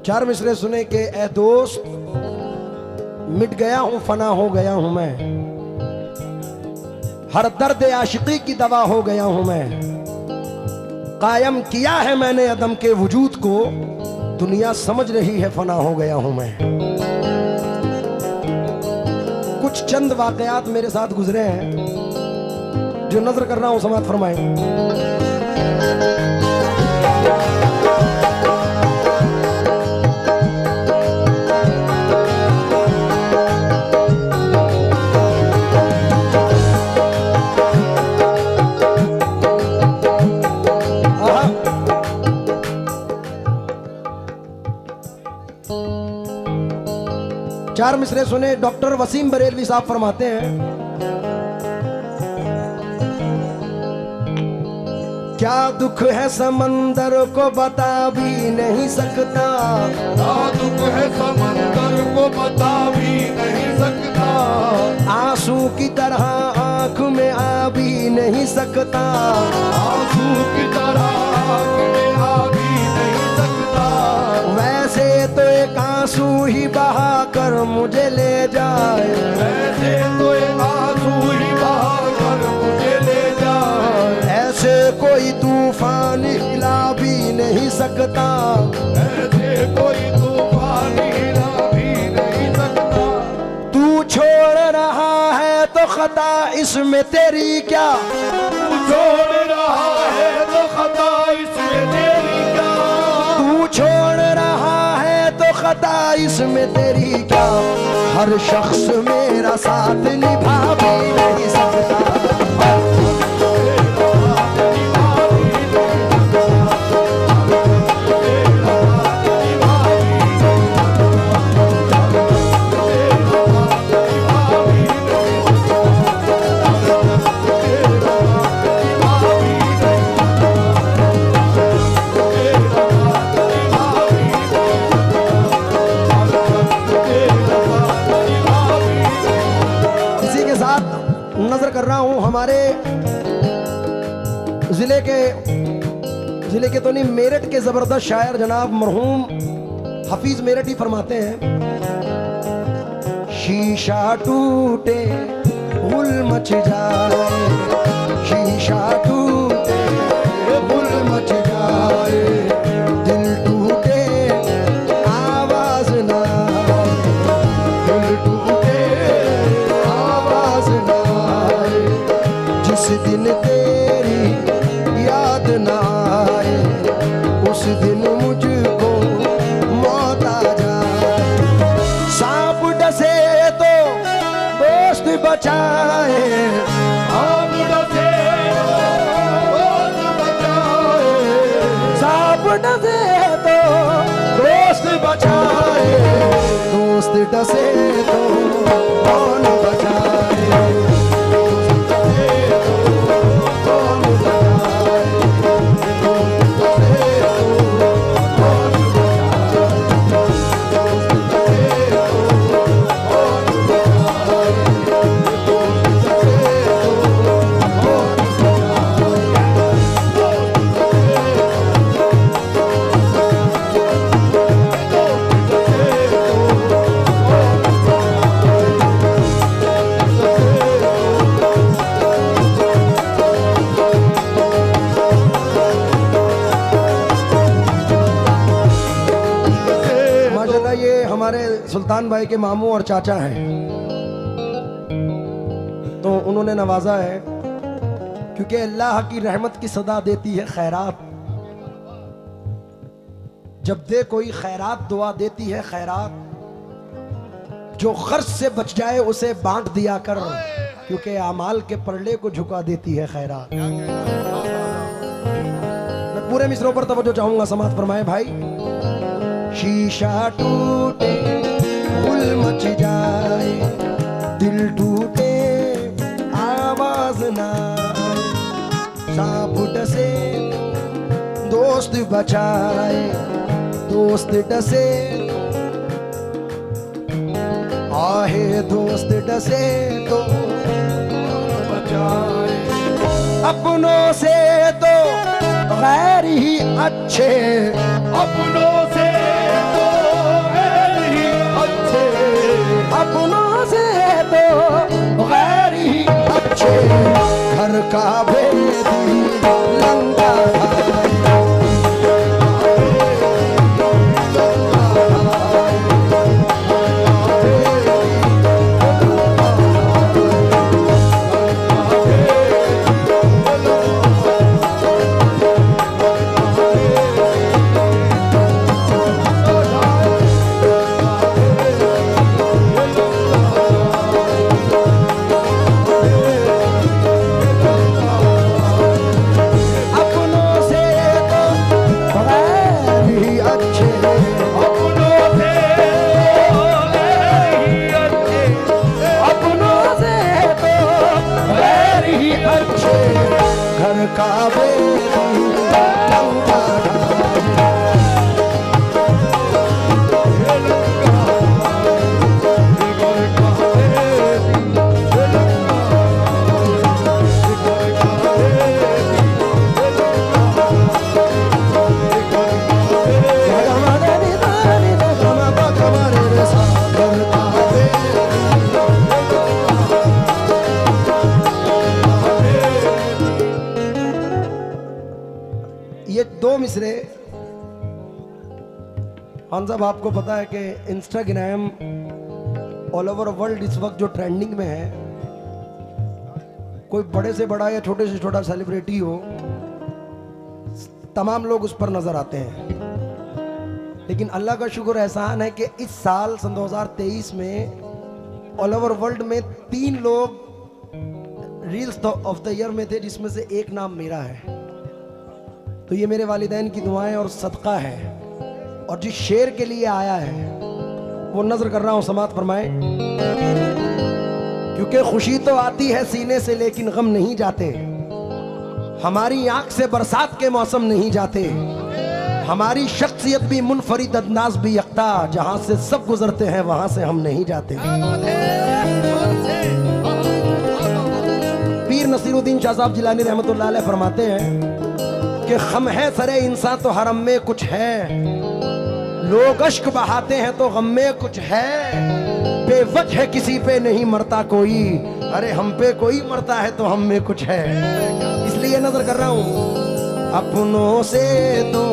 चार मिसरे सुने के ए दोस्त, मिट गया हूं, फना हो गया हूं मैं, हर दर्द आशिकी की दवा हो गया हूं मैं, कायम किया है मैंने अदम के वजूद को, दुनिया समझ रही है फना हो गया हूं मैं। कुछ चंद वाकयात मेरे साथ गुजरे हैं जो नजर कर रहा हूं, समाअत फरमाएं। चार मिसरे सुने, डॉक्टर वसीम बरेलवी साहब फरमाते हैं, क्या दुख है समंदर को बता भी नहीं सकता, क्या दुख है समंदर को बता भी नहीं सकता, आंसू की तरह आंख में आ भी नहीं सकता, आंसू की तरह आंख में आ भी नहीं सकता, वैसे तो एक आंसू ही बहा कर मुझे ले जाए, वैसे तो एक आंसू ही बहा कर मुझे ले जाए, ऐसे कोई तूफान हिला भी नहीं सकता, ऐसे कोई तूफान हिला भी नहीं सकता, तू छोड़ रहा है तो खता इसमें तेरी क्या, तू छोड़ रहा है तो खता इसमें तेरी क्या, तू छोड़ रहा है तो खता इसमें तेरी क्या, हर शख्स मेरा साथ निभा भी नहीं सकता, नजर कर रहा हूं हमारे जिले के तो नहीं, मेरठ के जबरदस्त शायर जनाब मरहूम हफीज मेरठी फरमाते हैं, शीशा टूटे गुल मच जाए, शीशा टूटे गुल मच जाए, दिल टूटे आवाज ना, दिल टूटे आवाज ना, जिस दिन तेरी याद ना आए, उस दिन मुझको मौत आ जाए, सांप डसे तो दोस्त बचाए, सांप डसे दोस्त बचाए, सांप डसे तो दोस्त बचाए, दोस्त डसे तो कौन बचाए, सुल्तान भाई के मामू और चाचा हैं, तो उन्होंने नवाजा है, क्योंकि अल्लाह की रहमत की सदा देती है खैरात, जब दे कोई खैरात दुआ देती है खैरात, जो खर्च से बच जाए उसे बांट दिया कर, क्योंकि आमाल के परले को झुका देती है खैरात। मैं पूरे मिसरों पर तवज्जो चाहूंगा, समाअत फरमाए भाई। शीशा टूटे गुल मच जाए, दिल टूटे आवाज ना, सांप डसे दोस्त बचाए, दोस्त डसे आहे, दोस्त डसे तो बचाए, अपनों से तो गैर ही अच्छे, अपनों से तो अपनों से तो गैर ही अच्छे, घर का भेदी लंका मिसरे। खान साहब आपको पता है कि इंस्टाग्राम ऑल ओवर वर्ल्ड इस वक्त जो ट्रेंडिंग में है, कोई बड़े से बड़ा या छोटे से छोटा सेलिब्रिटी हो, तमाम लोग उस पर नजर आते हैं। लेकिन अल्लाह का शुक्र एहसान है कि इस साल सन 2023 में ऑल ओवर वर्ल्ड में 3 लोग रील्स ऑफ द ईयर में थे, जिसमें से एक नाम मेरा है। तो ये मेरे वालिदैन की दुआएं और सदका है। और जिस शेर के लिए आया है वो नजर कर रहा हूं, समात फरमाए। क्योंकि खुशी तो आती है सीने से लेकिन गम नहीं जाते, हमारी आंख से बरसात के मौसम नहीं जाते, हमारी शख्सियत भी मुनफरिद अंदाज भी यकता, जहां से सब गुजरते हैं वहां से हम नहीं जाते। पीर नसीरुद्दीन शाह साहब जिलानी रहमतुल्लाह अलैह फरमाते हैं कि खम है सरे इंसान तो हरम में कुछ है, लोग अश्क बहाते हैं तो गम में कुछ है, बेवजह किसी पे नहीं मरता कोई, अरे हम पे कोई मरता है तो हम में कुछ है। इसलिए नजर कर रहा हूं, अपनों से तो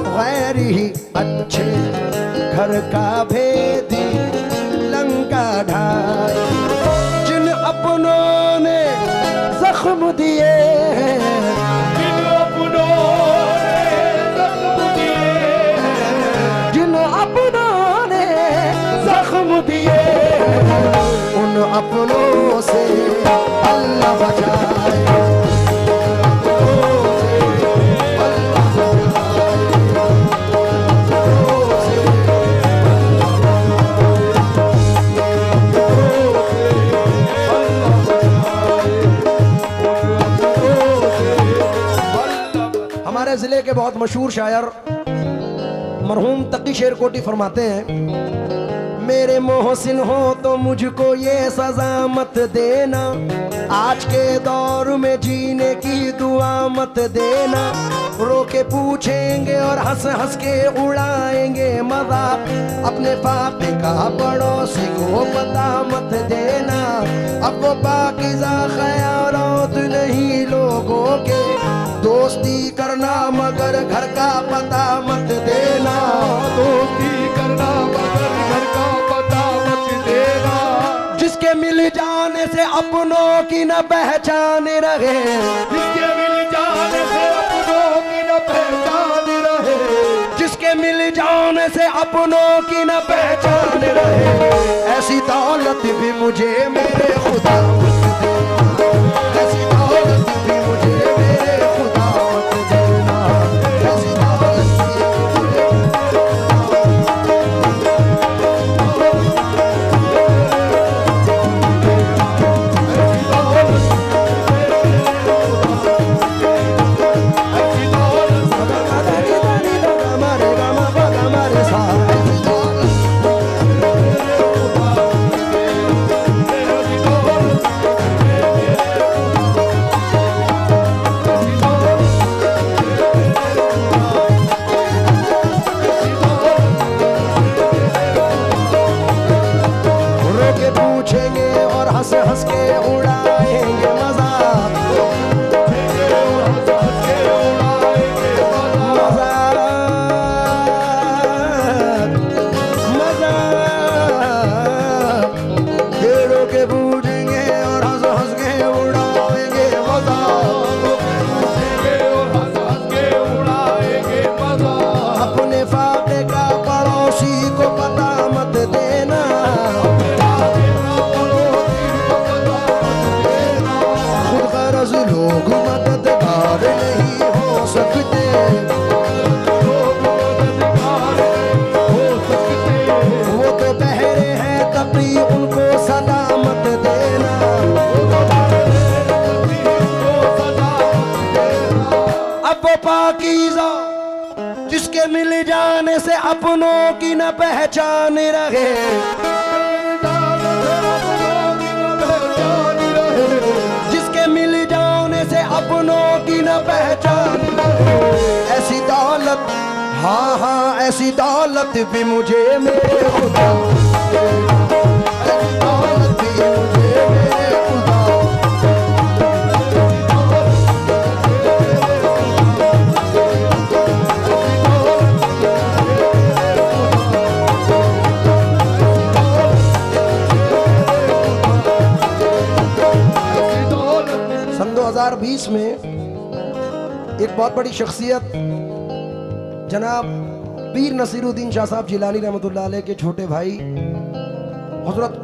गैर ही अच्छे, घर का भेदी लंका ढाई, जिन अपनों ने जख्म दिए हैं, दिए उन अपनों से अल्लाह बचाए। हमारे जिले के बहुत मशहूर शायर मरहूम तकी शेरकोटी फरमाते हैं, मेरे मोहसिन हो तो मुझको ये सजा मत देना, आज के दौर में जीने की दुआ मत देना, रो के पूछेंगे और हंस हंस के उड़ाएंगे मजाक, अपने फाके का पड़ोसी को पता मत देना, अब वो पाकीज़ा ख़यालात नहीं लोगों के, दोस्ती करना मगर घर का पता मत देना, दोस्ती करना मगर घर का पता मत देना, जिसके मिल जाने से अपनों की न पहचान रहे, जिसके मिल जाने से अपनों की न पहचान रहे, जिसके मिल जाने से अपनों की न पहचान रहे, ऐसी दौलत भी मुझे मेरे खुदा मत देना, ऐसी दौलत भी मुझे मेरे खुदा मत देना, ऐसी दौलत भी मुझे जिसके मिल जाने से अपनों की न पहचान रहे, जिसके मिल जाने से अपनों की न पहचान रहे। ऐसी दौलत, हाँ हाँ ऐसी दौलत भी मुझे मेरे खुदा, ऐसी दौलत भी मुझे मेरे खुदा। सन 2020 में एक बहुत बड़ी शख्सियत जनाब पीर नसीरुद्दीन शाह साहब जिलानी रहमतुल्लाह अलैह के छोटे भाई हजरत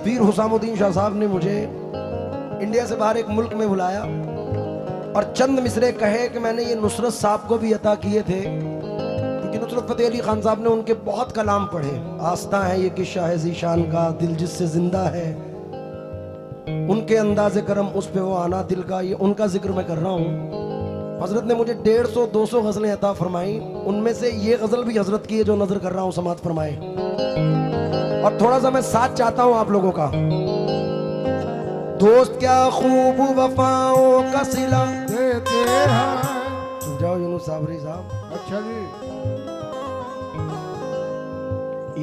पीर हुसामुद्दीन शाह साहब ने मुझे इंडिया से बाहर एक मुल्क में बुलाया और चंद मिसरे कहे कि मैंने ये नुसरत साहब को भी अता किए थे, क्योंकि नुसरत फतेह अली खान साहब ने उनके बहुत कलाम पढ़े। आस्था है ये किस्सा है ज़ीशान का, दिल जिससे जिंदा है, उनके अंदाज़े करम उस पे वो आना दिल का, ये उनका जिक्र मैं कर रहा हूँ। हजरत ने मुझे 150-200 गज़लें अता फरमाई, उनमें से ये गज़ल भी हजरत की है जो नजर कर रहा हूँ, समात फरमाए। और थोड़ा सा मैं साथ चाहता हूँ आप लोगों का। दोस्त क्या खूब वफाओं का सिला देते हैं। जाओ यूनुस साबरी साहब। अच्छा जी,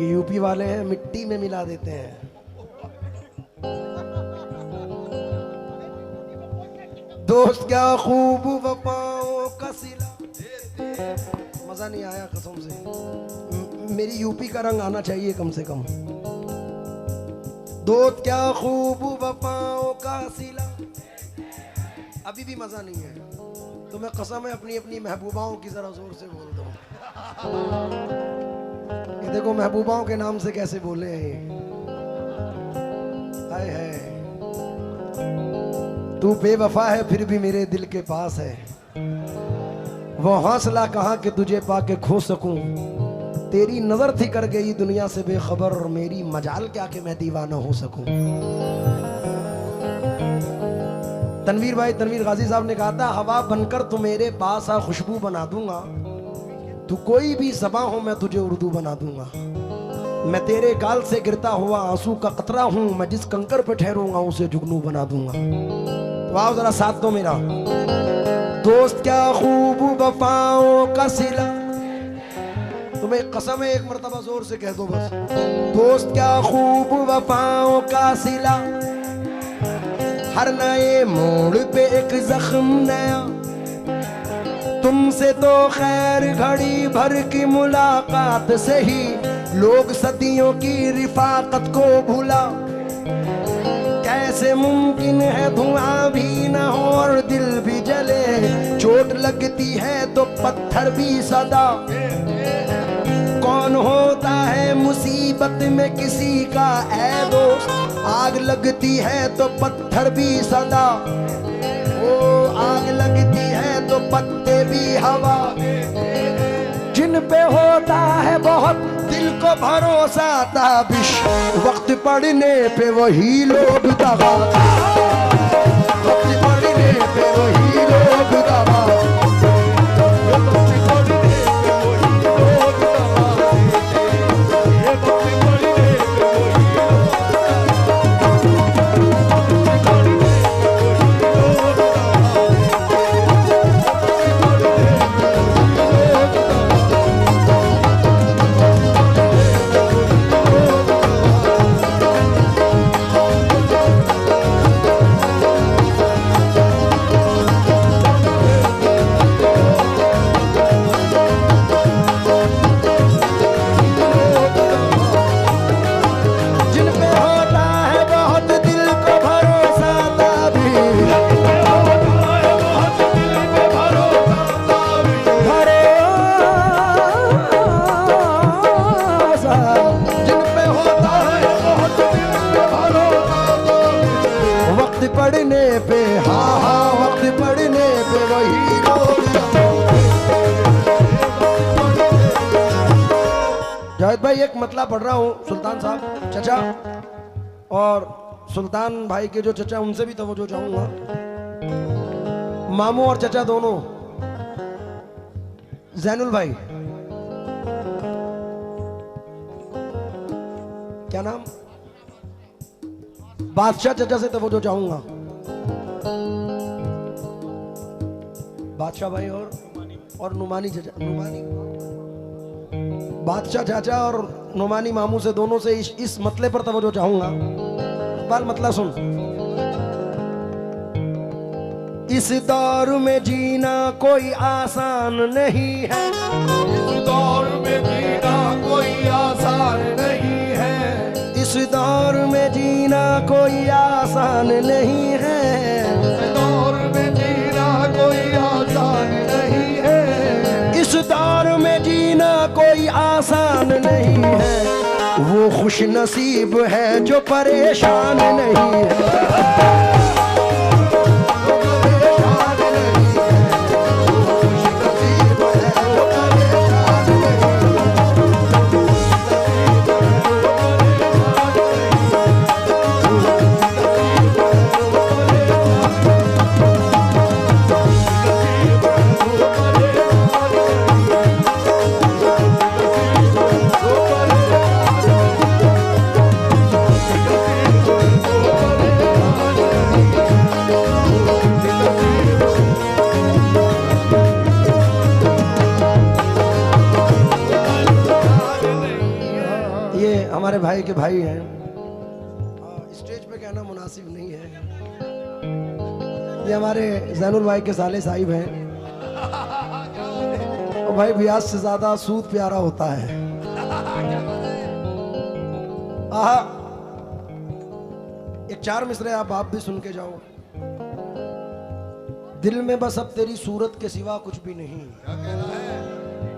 ये यूपी वाले हैं, मिट्टी में मिला देते हैं। दोस्त क्या खूब वफाओं का सिला, मजा नहीं आया कसम से, मेरी यूपी का रंग आना चाहिए कम से कम। दोस्त क्या खूब वफाओं का सिला, अभी भी मजा नहीं है तो मैं कसम है अपनी अपनी महबूबाओं की जरा जोर से बोल दूं। ये देखो महबूबाओं के नाम से कैसे बोले हैं, हाय हाय। तू बेवफा है फिर भी मेरे दिल के पास है, वो हौसला कहाँ कि तुझे पाके खो सकूं। तेरी नजर थी कर गई दुनिया से बेखबर, मेरी मजाल क्या कि मैं दीवाना हो सकूं। तनवीर भाई, तनवीर गाजी साहब ने कहा था, हवा बनकर तू मेरे पास आ, खुशबू बना दूंगा। तू कोई भी ज़बां हो मैं तुझे उर्दू बना दूंगा। मैं तेरे गाल से गिरता हुआ आंसू का कतरा हूं, मैं जिस कंकर पे ठहरूंगा उसे जुगनू बना दूंगा। तो आओ जरा साथ दो मेरा। दोस्त क्या खूब वफाओं का सिला, तुम्हें कसम है एक मर्तबा जोर से कह दो बस। दोस्त क्या खूब वफाओं का सिला, हर नए मोड़ पे एक जख्म नया। तुमसे तो खैर घड़ी भर की मुलाकात से ही लोग सदियों की रिफाकत को भूला। कैसे मुमकिन है धुआं भी न हो और दिल भी जले, चोट लगती है तो पत्थर भी सदा। कौन होता है मुसीबत में किसी का ऐ दोस्त, आग लगती है तो पत्थर भी सदा। ओ आग लगती है तो पत्ते भी हवा। जिन पे होता है बहुत दिल को भरोसा ताबिश, वक्त पड़ने पे वही लोग दगा। वक्त पड़ने पे वही लोग दगा। जावेद भाई एक मतला पढ़ रहा हूँ, सुल्तान साहब चचा और सुल्तान भाई के जो चचा उनसे भी तवज्जो चाहूंगा। मामू और चचा दोनों जैनुल भाई, क्या नाम? बादशाह चाचा से तवज्जो चाहूंगा। बादशाह भाई और नुमानी चाचा, बादशाह चाचा और नुमानी मामू से, दोनों से इस मतले पर तवज्जो चाहूंगा। बाल मतला सुन। इस दौर में जीना कोई आसान नहीं है, इस दौर में जीना कोई आसान नहीं है, इस दौर में जीना कोई आसान नहीं है, इस दौर में जीना कोई आसान नहीं है, इस दौर में जीना कोई आसान नहीं है। वो खुश नसीब है जो परेशान नहीं है। हमारे भाई के भाई हैं, स्टेज पे कहना मुनासिब नहीं है। ये हमारे जैनुल भाई के साले साहिब हैं। और भाई ब्याज से ज्यादा सूद प्यारा होता है। आहा, एक 4 मिसरे आप भी सुन के जाओ। दिल में बस अब तेरी सूरत के सिवा कुछ भी नहीं,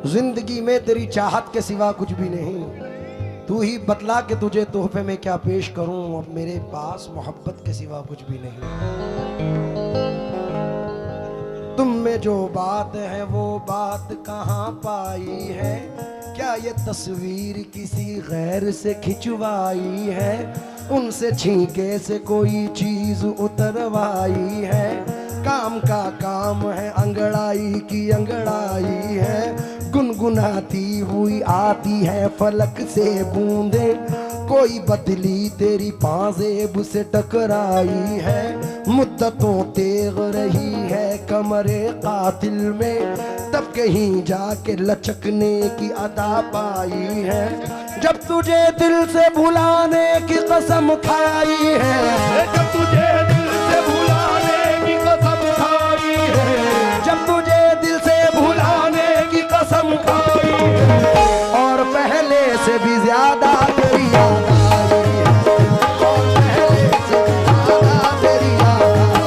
जिंदगी में तेरी चाहत के सिवा कुछ भी नहीं। तू ही बतला के तुझे तोहफे में क्या पेश करूं, अब मेरे पास मोहब्बत के सिवा कुछ भी नहीं। तुम में जो बात है वो बात कहाँ पाई है, क्या ये तस्वीर किसी गैर से खिंचवाई है, उनसे छींके से कोई चीज उतरवाई है। काम का काम है, अंगड़ाई की अंगड़ाई है, गुनगुनाती हुई आती है फलक से बूंदे, कोई बदली तेरी पाजेब से टकराई है। मुद्दतों तेग रही है कमरे कातिल में, तब कहीं जाके लचकने की अदा पाई है। जब तुझे दिल से भुलाने की कसम खाई है, जब तुझे दिल से भुलाने की कसम खाई है, जब तुझे दिल से भुलाने की कसम खाई है, और पहले से भी ज्यादा तेरी याद आई है, और पहले से भी ज्यादा तेरी याद आई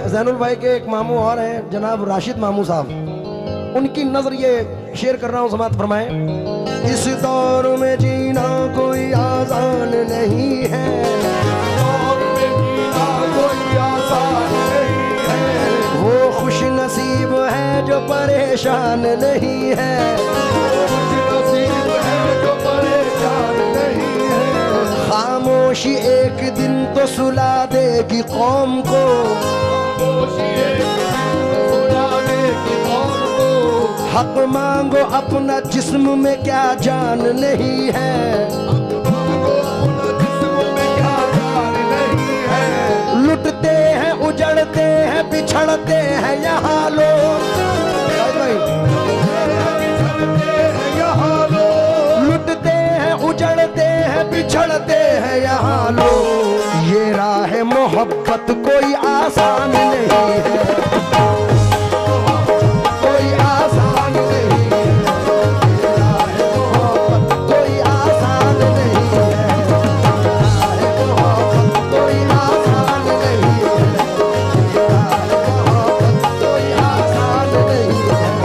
जैनुल भाई के एक मामू और हैं, जनाब राशिद मामू साहब। उनकी नजर ये शेयर कर रहा हूँ, समात फरमाए। इस दौर में जीना कोई आसान नहीं है, दौर में जीना कोई आसान नहीं है, वो खुश नसीब है जो परेशान नहीं है, खुश नसीब है जो परेशान नहीं है। खामोशी एक दिन तो सुला देगी कौम को, हक मांगो अपना जिस्म में क्या जान नहीं है, लुटते हैं उजड़ते हैं बिछड़ते हैं यहाँ लोग, लुटते हैं उजड़ते हैं बिछड़ते हैं यहाँ लोग। ये राह मोहब्बत कोई आसान नहीं है, कोई आसान नहीं है, ये राह मोहब्बत कोई आसान नहीं है, राह मोहब्बत कोई आसान नहीं है, राह मोहब्बत कोई आसान नहीं है।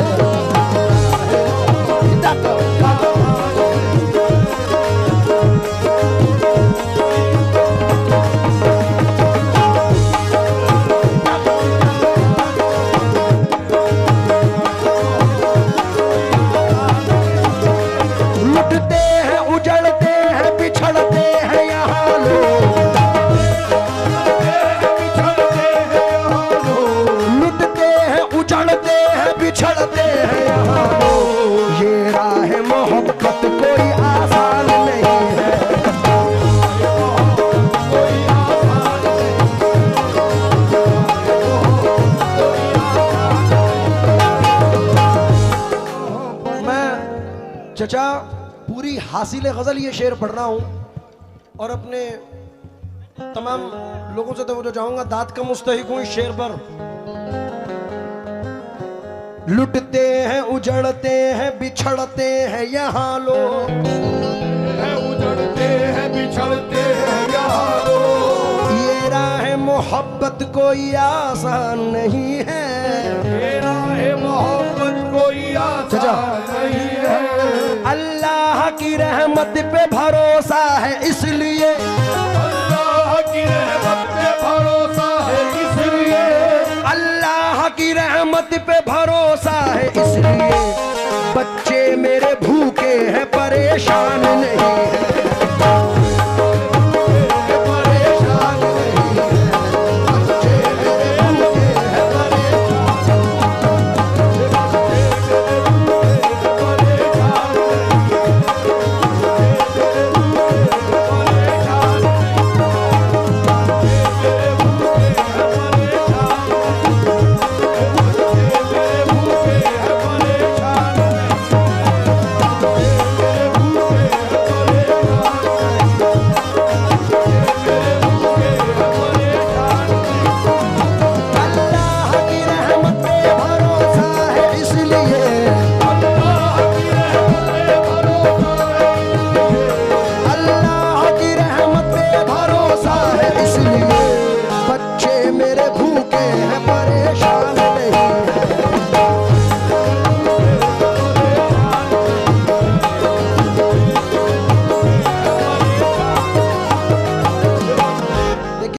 चचा पूरी हासिल गजल ये शेर पढ़ रहा हूं और अपने तमाम लोगों से तो चाहूंगा दाद का मुस्तहिक हूं इस शेर पर। लुटते हैं उजड़ते हैं बिछड़ते हैं यहाँ लोग, उजड़ते हैं बिछड़ते हैं यहाँ लोग। ये राह मोहब्बत कोई आसान नहीं है, ये राह मोहब्बत कोई आसान नहीं है। अल्लाह की रहमत पे भरोसा है इसलिए, अल्लाह की रहमत पे भरोसा है इसलिए, अल्लाह की रहमत पे भरोसा है इसलिए, बच्चे मेरे भूखे हैं परेशान